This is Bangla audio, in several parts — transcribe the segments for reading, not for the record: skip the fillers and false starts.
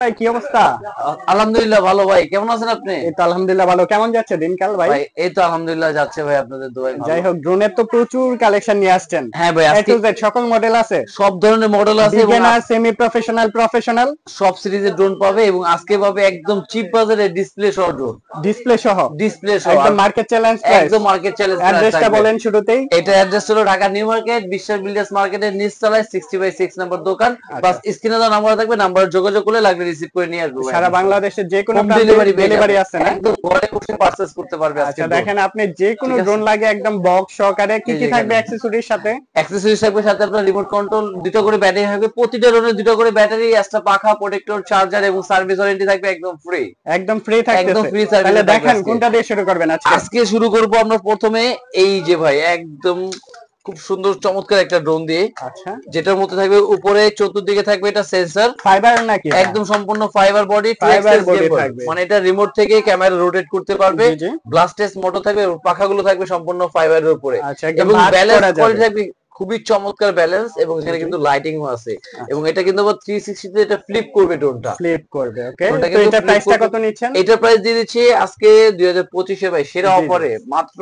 ভাই কি অবস্থা? আলহামদুলিল্লাহ ভালো ভাই, কেমন আছেন আপনি? এই তো আলহামদুলিল্লাহ ভালো। কেমন যাচ্ছে দিনকাল ভাই? ভাই এই তো আলহামদুলিল্লাহ যাচ্ছে ভাই, আপনাদের দোয়ায় ভালো। যাই হোক, ড্রোনের তো প্রচুর কালেকশন নিয়ে আসছেন। হ্যাঁ ভাই, এ আজকে টু জেড সকল মডেল আছে, সব ধরনের মডেল আছে এবং বিগিনার, সেমি প্রফেশনাল, প্রফেশনাল, সব সিরিজের ড্রোন পাবে এবং আজকে পাবে একদম চিপ বাজারে ডিসপ্লে সহ ড্রোন। ডিসপ্লে সহ, ডিসপ্লে সহ একদম মার্কেট চ্যালেঞ্জ প্রাইস। একদম মার্কেট চ্যালেঞ্জ প্রাইস অ্যাড্রেসটা থাকবে। বলেন শুরুতেই। এটা অ্যাড্রেস হলো ঢাকা নিউ মার্কেট বিশ্বাস বিল্ডার্স মার্কেটের নিচতলায় 60/6 নম্বর দোকান। আচ্ছা, প্লাস স্ক্রিনে দেওয়া নাম্বার থাকবে, নাম্বার যোগাযোগ করলে লাগলে রিসিভ করে নিয়ে আসবো ভাই। সারা বাংলাদেশের যে কোনো হোম প্রান্তে ডেলিভারি পেয়ে ডেলিভারি যাবে, আছে না? একদম ঘরে বসে পারচেজ করতে পারবে আজকে আচ্ছা, ড্রোন। দেখেন আপনি যে কোনো ঠিক আছে, ড্রোন লাগে একদম বক্স সহকারে। কি এই কি থাকবে যেখানে অ্যাকসেসরিজ সাথে? অ্যাক্সেসরিজ থাকবে, সাথে আপনার রিমোট কন্ট্রোল, দুটো করে ব্যাটারি থাকবে, প্রতিটা ড্রোনে দুটো করে ব্যাটারি, একটা পাখা, প্রোটেক্টর, চার্জার এবং সার্ভিস ওয়ারেন্টি থাকবে একদম ফ্রি। একদম ফ্রি একদম থাকতেছে। ফ্রি সার্ভিস তাহলে থাকবে দেখেন আজকে। কোনটা দিয়ে শুরু করবেন আজকে? আজকে শুরু করব আমরা প্রথমে এই যে ভাই একদম খুব সুন্দর চমৎকার একটা ড্রোন দিয়ে, আচ্ছা, যেটার মধ্যে থাকবে উপরে চতুর্দিকে থাকবে এটা সেন্সর, ফাইবার নাকি এটা? একদম সম্পূর্ণ fibre body, two fibre access body gimbal, থাকবে। মানে এটা রিমোট থেকে ক্যামেরা রোটেট করতে পারবে। জি জি। ব্লাস্টেস মোটর থাকবে, পাখাগুলো থাকবে সম্পূর্ণ ফাইবারের উপরে আচ্ছা, একদম এবং ভাঁজ ব্যালেন্স করা যাবে। কোয়ালিটি থাকবে, খুবই চমৎকার ব্যালেন্স, এবং জি এখানে জি। কিন্তু লাইটিং আছে। এবং আচ্ছা, এটা কিন্তু আবার 360 তে এটা ফ্লিপ করবে ড্রোনটা। ফ্লিপ করবে। ওকে, ড্রোনটা তো কিন্তু এটা ফ্লিপ প্রাইসটা করবে। কত নিচ্ছেন? এটার প্রাইস দিয়ে দিচ্ছি আজকে 2025 ভাই সেরা জি জি। অফারে মাত্র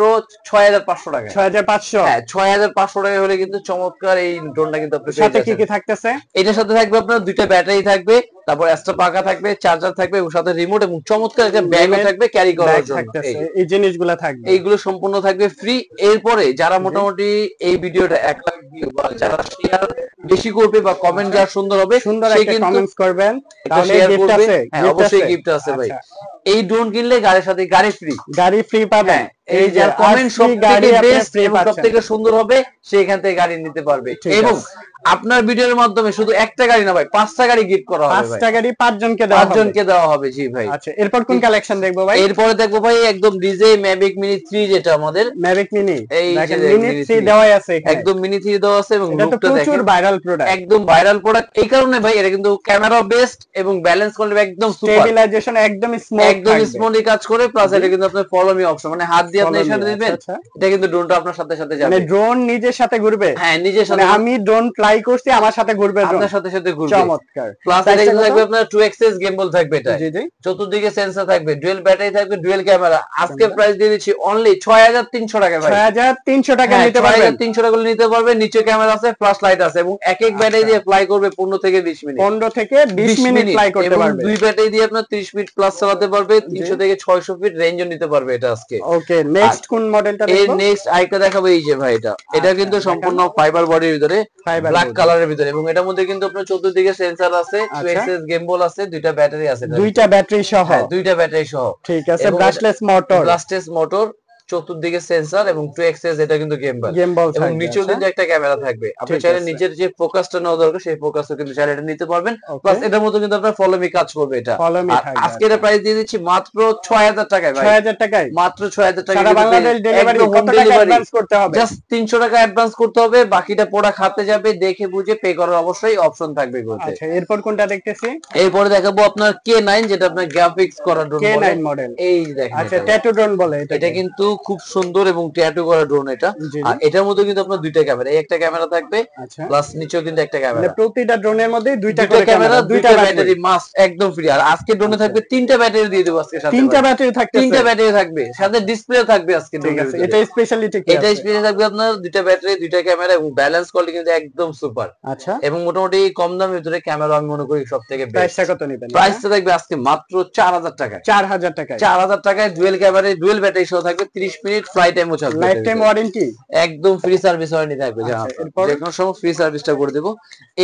6500 টাকায়। 6500। হ্যাঁ, 6500 টাকা হলে কিন্তু চমৎকার এই ড্রোনটা কিন্তু আপনি পেয়ে সাথে কি যাচ্ছেন। কি থাকতেছে? এটার সাথে থাকবে আপনার দুইটা ব্যাটারি থাকবে, তারপর এক্সট্রা পাখা থাকবে, চার্জার থাকবে এবং সাথে রিমোট এবং চমৎকার একটা ব্যাগও লিমিট থাকবে ক্যারি ব্যাগ করার জন্য। থাকতেছে, এই এই জিনিসগুলা থাকবে। এইগুলো সম্পূর্ণ থাকবে ফ্রি। এরপরে যারা জি। মোটামুটি এই ভিডিওটা 1 লাখ ভিউ বা যারা শেয়ার বেশি করবে বা কমেন্ট আচ্ছা, যার সুন্দর হবে, সুন্দর সে একটা কিন্তু কমেন্টস করবেন, এটা তাহলে শেয়ার গিফট করবে। আছে, হ্যাঁ, গিফট অবশ্যই আছে। গিফট আছে ভাই। আচ্ছা, এই ড্রোন কিনলে গাড়ির সাথে গাড়ি ফ্রি। গাড়ি ফ্রি পাবেন। হ্যাঁ, এই এই যে যার কমেন্ট আরসি সব থেকে গাড়ি আপনি বেস্ট ফ্রি এবং সব পাচ্ছেন। থেকে সুন্দর হবে সে এখান থেকে গাড়ি নিতে পারবে। ঠিক এবং আছে, আপনার ভিডিওর মাধ্যমে শুধু একটা গাড়ি না ভাই, 5টা গাড়ি গিফট করা হবে ভাই। 5টা গাড়ি 5 জনকে দেওয়া 5 হবে। জনকে দেওয়া হবে, জি ভাই। আচ্ছা, এরপর কোন কালেকশন দেখবো ভাই? এরপরে দেখবো ভাই একদম ডিজে ম্যাভিক মিনি 3, যেটা আমাদের ম্যাভিক মিনি। এই যে দেখেন মিনি মিনি 3 3, দেওয়াই আছে এখানে। একদম মিনি 3 দেওয়া আছে এবং এটা তো লুকটা প্রচুর দেখেন ভাইরাল প্রোডাক্ট। একদম ভাইরাল প্রোডাক্ট। এই কারণে ভাই এটা কিন্তু ক্যামেরা বেস্ট এবং ব্যালেন্স কোয়ালিটি একদম সুপার, স্টেবিলাইজেশন একদম স্মুথ একদম থাকবে। স্মুথলি কাজ করে। প্লাস জি, এটা কিন্তু আপনার ফলো মি অপশন, মানে হাত দিয়ে আপনি ফলো মি। ইশারা আচ্ছা দিবেন, আচ্ছা, এটা কিন্তু ড্রোনটা আপনার সাথে সাথে মানে যাবে। ড্রোন নিজের সাথে ঘুরবে। হ্যাঁ, নিজের মানে সাথে আমি ড্রোন ফ্লাই করছি, আমার সাথে ঘুরবে ড্রোন। আপনার সাথে সাথে ঘুরবে। চমৎকার। প্লাস এটা প্রাইসটা কিন্তু কত? থাকবে আপনার টু এক্সেস গিম্বল থাকবে এটায়, জি জি। চতুর্দিকে সেন্সর থাকবে, ডুয়েল ব্যাটারি থাকবে, ডুয়েল ক্যামেরা। আজকে ক্যামেরা প্রাইস দিয়ে দিচ্ছি অনলি 6300 টাকা ভাই। 6300 টাকা হ্যাঁ, নিতে পারবেন। 6300 টাকা নিতে পারবে। নিচে ক্যামেরা আছে, ফ্ল্যাশ লাইট আছে এবং এক এক ব্যাটারি আচ্ছা, দিয়ে ফ্লাই করবে 15 থেকে 20 মিনিট। 15 থেকে 20 20 মিনিট মিনিট ফ্লাই করতে এবং পারবে। দুই ব্যাটারি দিয়ে আপনার 30 মিনিট প্লাস চালাতে পারবে। জি। 300 থেকে 600 ফিট রেঞ্জও নিতে পারবে এটা আজকে। ওকে, আর নেক্সট কোন মডেলটা এর দেখবো? নেক্সট আইকটা দেখাবো এই যে ভাই, এটা আচ্ছা, কিন্তু দেখান। সম্পূর্ণ ফাইবার বডির ভিতরে, ফাইবার ব্ল্যাক বডি। কালারের ভিতরে, এবং এটার মধ্যে কিন্তু আপনার চতুর্দিকে সেন্সর আছে, টু আচ্ছা, এক্সেস গিম্বল আছে, দুইটা ব্যাটারি আছে এটার দুইটা ভিতরে। ব্যাটারি সহ। হ্যাঁ, দুইটা ব্যাটারি সহ। ঠিক আছে, এবং এটা ব্রাশলেস মোটর। ব্লাস্টেস মোটর, চতুর্দিকে সেন্সর এবং টু এক্সেস, এটা কিন্তু গেমবল। গেমবল এবং থাকবে। নিচেও আচ্ছা, কিন্তু একটা ক্যামেরা থাকবে, আপনি ঠিক চাইলে আছে। নিচের যে ফোকাসটা নেওয়া দরকার সেই ফোকাসও কিন্তু চাইলে এটা নিতে পারবেন। ওকে, প্লাস এটার মধ্যে কিন্তু আপনার ফলো মি কাজ করবে এটা। ফলো মি আর থাকবে। আজকে আচ্ছা, এটা প্রাইস দিয়ে দিচ্ছি মাত্র 6000 টাকায় ভাই। 6000 টাকায় মাত্র 6000 টাকা সারা কিন্তু বাংলাদেশ ডেলিভারি। একদম হোম কত টাকা ডেলিভারি। অ্যাডভান্স করতে হবে? জাস্ট 300 টাকা অ্যাডভান্স করতে হবে, বাকিটা প্রোডাক্ট হাতে যাবে, দেখে বুঝে পে করার অবশ্যই অপশন থাকবে এগুলোতে। আচ্ছা, এরপর কোনটা দেখতেছি? এরপরে দেখাবো আপনার K9, যেটা আপনার গ্রাফিক্স করা ড্রোন বলে। K9 model. এই যে দেখেন আচ্ছা, এটা ভাই, ট্যাটু ড্রোন বলে এটা এটাকে। কিন্তু খুব সুন্দর এবং ট্যাটু করা ড্রোন এটা। জি জি। আর এটার মধ্যে কিন্তু আপনার দুইটা ক্যামেরা, এই একটা ক্যামেরা থাকবে, আচ্ছা, প্লাস নিচেও কিন্তু একটা মানে ক্যামেরা। প্রতিটা ড্রোনের মধ্যে দুইটা দুইটা করে ক্যামেরা, ক্যামেরা, দুইটা দুইটা ব্যাটারি। ব্যাটারি মাস্ট একদম ফ্রি। আর আজকে ড্রোনে আচ্ছা, থাকবে তিনটা ব্যাটারি দিয়ে দেবো আজকে সাথে তিনটা ভাই। ব্যাটারি থাকতেছে। তিনটা ব্যাটারি থাকবে, সাথে ডিসপ্লে থাকবে আজকে ঠিক ড্রোনের আছে, ভিতরে। এটা স্পেশালিটি কি এটা আছে? স্পেস থাকবে আপনার দুইটা ব্যাটারি, দুইটা ক্যামেরা এবং ব্যালেন্স কোয়ালিটি কিন্তু একদম সুপার। আচ্ছা, এবং মোটামুটি কম দামের ভিতরে ক্যামেরা আমি মনে করি সব থেকে বেস্ট। প্রাইসটা কত নেবেন এটা? প্রাইসটা থাকবে আজকে মাত্র 4000 টাকায়। 4000 টাকায়। 4000 টাকায় ডুয়েল ক্যামেরা, ডুয়েল ব্যাটারি সহ থাকবে, 30 মিনিট ফ্লাইট টাইমও থাকবে লাইফ এটার টাইম ভিতরে। ওয়ারেন্টি। একদম ফ্রি সার্ভিস ওয়ারেন্টি থাকবে, যা আচ্ছা, আপনার এরপর? যে কোনো সময় ফ্রি সার্ভিসটা করে দেবো।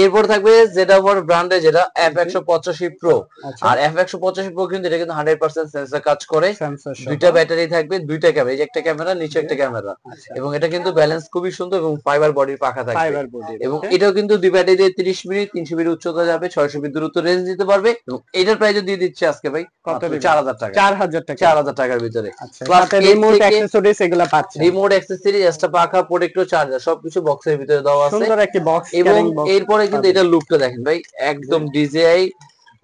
এরপর থাকবে জেডাভার ব্র্যান্ডে যেটা জি। F185 pro. আচ্ছা, আর F185 প্রো কিন্তু এটা কিন্তু 100% সেন্সর কাজ করে, সেন্সর সহ। দুইটা ব্যাটারি থাকবে, দুইটা ক্যামেরা, এই যে একটা ক্যামেরা, নিচে জি। একটা ক্যামেরা। আচ্ছা, এবং এটা কিন্তু ব্যালেন্স খুবই সুন্দর এবং ফাইবার বডির পাখা থাকবে। Fibre body. এবং ওকে, এটাও কিন্তু দুই ব্যাটারি দিয়ে 30 মিনিট, 300 মিনিট উচ্চতা যাবে, 600 মিনিট দূরত্ব রেঞ্জ দিতে পারবে। এবং এটার প্রাইস দিয়ে দিচ্ছে আজকে ভাই কত মাত্র দিবেন? 4000 টাকা। 4000 টাকা। 4000 টাকার ভিতরে। আচ্ছা, প্লাস সাথে এর রিমোট থেকে অ্যাক্সেসরিজ এগুলা পাচ্ছেন। রিমোট অ্যাক্সেসরি, এক্সট্রা পাখা, প্রোটেক্টর, চার্জার সবকিছু বক্সের ভিতরে দেওয়া আছে। সুন্দর একটি বক্স এবং ক্যারিং বক্স এরপরে কিন্তু পাবেন। এটা লুকটা দেখেন ভাই, একদম ডিজিআই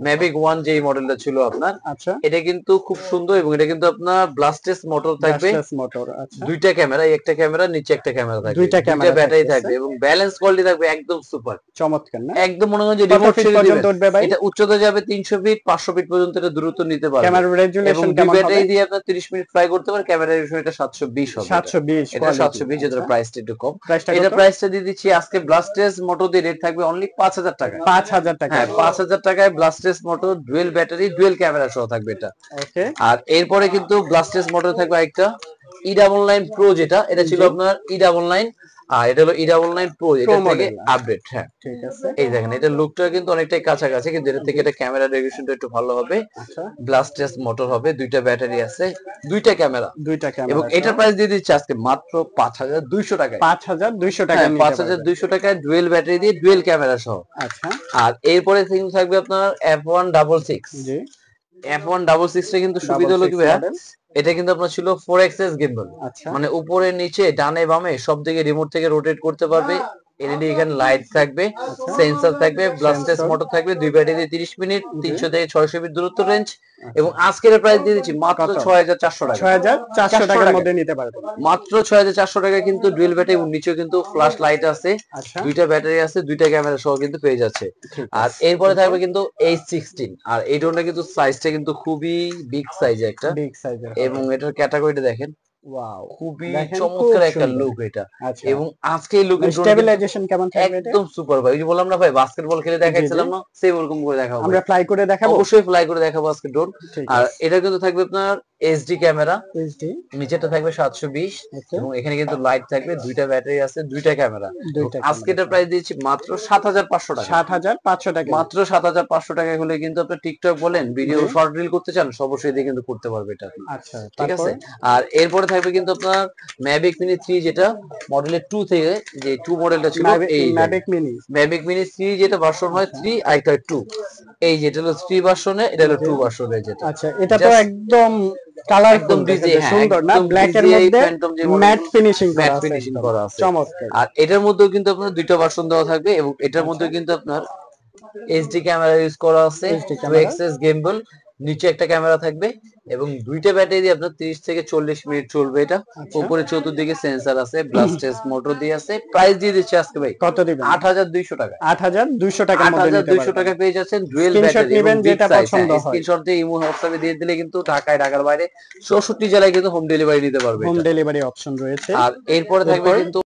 ম্যাভিক 1 যে মডেলটা ছিল আপনার, আচ্ছা এটা কিন্তু খুব সুন্দর এবং এটা কিন্তু আপনার ব্লাস্টেস মোটর থাকবে, ব্রাশলেস মোটর। আচ্ছা দুইটা ক্যামেরা, একটা ক্যামেরা নিচে একটা ক্যামেরা থাকবে, দুইটা ক্যামেরা ব্যাটারি থাকতেছে। থাকবে এবং ব্যালেন্স কোয়ালিটি থাকবে একদম সুপার, চমৎকার না? একদম মনে হয় যে কত রিমোট ফিট ছেড়ে পর্যন্ত দিবেন। উঠবে ভাই? এটা উচ্চতা যাবে 300 ফিট, 500 ফিট পর্যন্ত এটা দূরত্ব নিতে পারবে। ক্যামেরা এবং রেজুলেশন দুই কেমন ব্যাটারি হবে? দিয়ে আপনার 30 মিনিট ফ্লাই করতে পারেন। ক্যামেরা রেজুলেশন 720 হবে। 720 এটা কোয়ালিটি। 720, যেটার প্রাইসটা একটু কম। প্রাইসটা এটা কত? প্রাইসটা দিয়ে দিচ্ছি আজকে ব্লাস্টেস মোটর দিয়ে রেট থাকবে অনলি 5000 টাকা। 5000 টাকা। হ্যাঁ 5000 টাকায় ব্লাস্টেস motor, dual battery, dual camera সহ থাকবে এটা। ওকে আর এরপরে কিন্তু ব্লাস্টেস মোটর থাকবে একটা E99 প্রো, যেটা এটা ছিল আপনার E99, আর এটা হলো E99 প্রো, এটা থেকে আপডেট। হ্যাঁ ঠিক আছে। এই দেখেন এটা লুকটা কিন্তু অনেকটাই কাছাকাছি, কিন্তু এটা থেকে এটা ক্যামেরা রেজুলেশনটা একটু ভালো হবে। আচ্ছা ব্লাস্টেস মোটর হবে, দুইটা ব্যাটারি আছে, দুইটা ক্যামেরা, দুইটা ক্যামেরা এবং এটার প্রাইস দিয়ে দিচ্ছি আজকে মাত্র 5200 টাকায়। 5200 টাকা হ্যাঁ নিতে পারবেন। 5200 টাকায় ডুয়েল ব্যাটারি দিয়ে ডুয়েল ক্যামেরা সহ। আচ্ছা আর এরপরে কিন্তু থাকবে আপনার F166। জি F166 টা কিন্তু সুবিধা হলো কি ভাইয়া, মডেল। এটা কিন্তু আপনার ছিল 4 এক্সেস গিম্বল, আচ্ছা মানে উপরে নিচে ডানে বামে সব দিকে রিমোট থেকে রোটেট করতে পারবে। এলইডি এখানে লাইট থাকবে, সেন্সর থাকবে, ব্লাস্টেস মোটর থাকবে, দুই ব্যাটারি 30 মিনিট, 300 থেকে 600 ফিট দূরত্ব রেঞ্জ। এবং আজকের প্রাইস দিয়ে দিচ্ছি মাত্র 6400 টাকা। 6400 টাকার মধ্যে নিতে পারবেন। মাত্র 6400 টাকা কিন্তু ডুয়েল ব্যাটারি, এবং নিচেও কিন্তু ফ্ল্যাশ লাইট আছে, আচ্ছা দুইটা ব্যাটারি আছে, দুইটা ক্যামেরা সহ কিন্তু পেয়ে যাচ্ছে। আর এরপরে থাকবে কিন্তু H16, আর এই ড্রোনটা কিন্তু সাইজটা কিন্তু খুবই বিগ সাইজ একটা, বিগ সাইজের এবং এটার ক্যাটাগরিটা দেখেন, ওয়াও খুবই দেখেন, চমৎকার খুব একটা সুন্দর। লুক এটা। আচ্ছা এবং আজকে এই লুকের স্টেবিলাইজেশন কেমন থাকবে এটা? একদম সুপার ভাই, ওই যে বললাম না ভাই বাস্কেটবল খেলে দেখাইছিলাম না, সেম ওরকম করে দেখাবো আমরা ফ্লাই করে দেখাবো। অবশ্যই ফ্লাই করে দেখাবো আজকে ড্রোন। ঠিক আর আছে এটা কিন্তু থাকবে আপনার এইচডি ক্যামেরা, এইচডি নিচেটা থাকবে 720, ওকে এবং এখানে কিন্তু লাইট থাকবে, দুইটা ব্যাটারি আছে, দুইটা ক্যামেরা। দুইটা আজকে এটা প্রাইস দিচ্ছি মাত্র 7500 টাকা। 7500 টাকা মাত্র 7500 টাকায় হলে কিন্তু আপনি টিকটক বলেন, ভিডিও শর্ট রিল করতে চান, অবশ্যই দিয়ে কিন্তু করতে পারবে এটা। আচ্ছা ঠিক আছে। তারপর আর এরপরে থাকবে কিন্তু আপনার ম্যাভিক মিনি 3, যেটা মডেলের 2 থেকে, যে 2 মডেলটা ছিল এই ম্যাভিক মিনি ম্যাভিক মিনি 3, যেটা ভার্সন হয় 3 আর এটা 2, এই যেটা হলো 3 ভার্সনে, এটা হলো 2 ভার্সনে যেটা। আচ্ছা এটা তো একদম কালারফুল, একদম ডিজে, হ্যাঁ সুন্দর না? একদম ব্ল্যাক এর DJI মধ্যে Phantom যে ম্যাট ফিনিশিং করা ম্যাট আছে, ফিনিশিং একদম করা আছে। চমৎকার। আর এটার মধ্যেও কিন্তু আপনার দুইটা ভার্সন দেওয়া থাকবে, এবং এটার মধ্যে কিন্তু আপনার এইচডি ক্যামেরা ইউজ করা আছে, HD 2 ক্যামেরা এক্সেস গিম্বল, নিচে একটা ক্যামেরা থাকবে, এবং দুইটা ব্যাটারি দিয়ে আপনার 30 থেকে 40 মিনিট চলবে এটা। আচ্ছা। উপরে চতুর্দিকে সেন্সর আছে, ব্লাস্টেস মোটর দিয়ে আছে। প্রাইস দিয়ে দিচ্ছে আজকে ভাই কত দিবেন? 8200 টাকা। 8200 টাকার মধ্যে নিতে 8200 পারবেন। টাকা পেয়ে যাচ্ছেন ডুয়েল স্ক্রিনশট ব্যাটারি এবং নেবেন বিগ যেটা সাইজ। পছন্দ হয়। স্ক্রিনশট দিয়ে ইমো হোয়াটসঅ্যাপে দিয়ে দিলে কিন্তু ঢাকায়, ঢাকার বাইরে 64 জেলায় কিন্তু হোম ডেলিভারি নিতে পারবে হোম এটা। ডেলিভারি অপশন রয়েছে। আর এরপরে থাকবে কিন্তু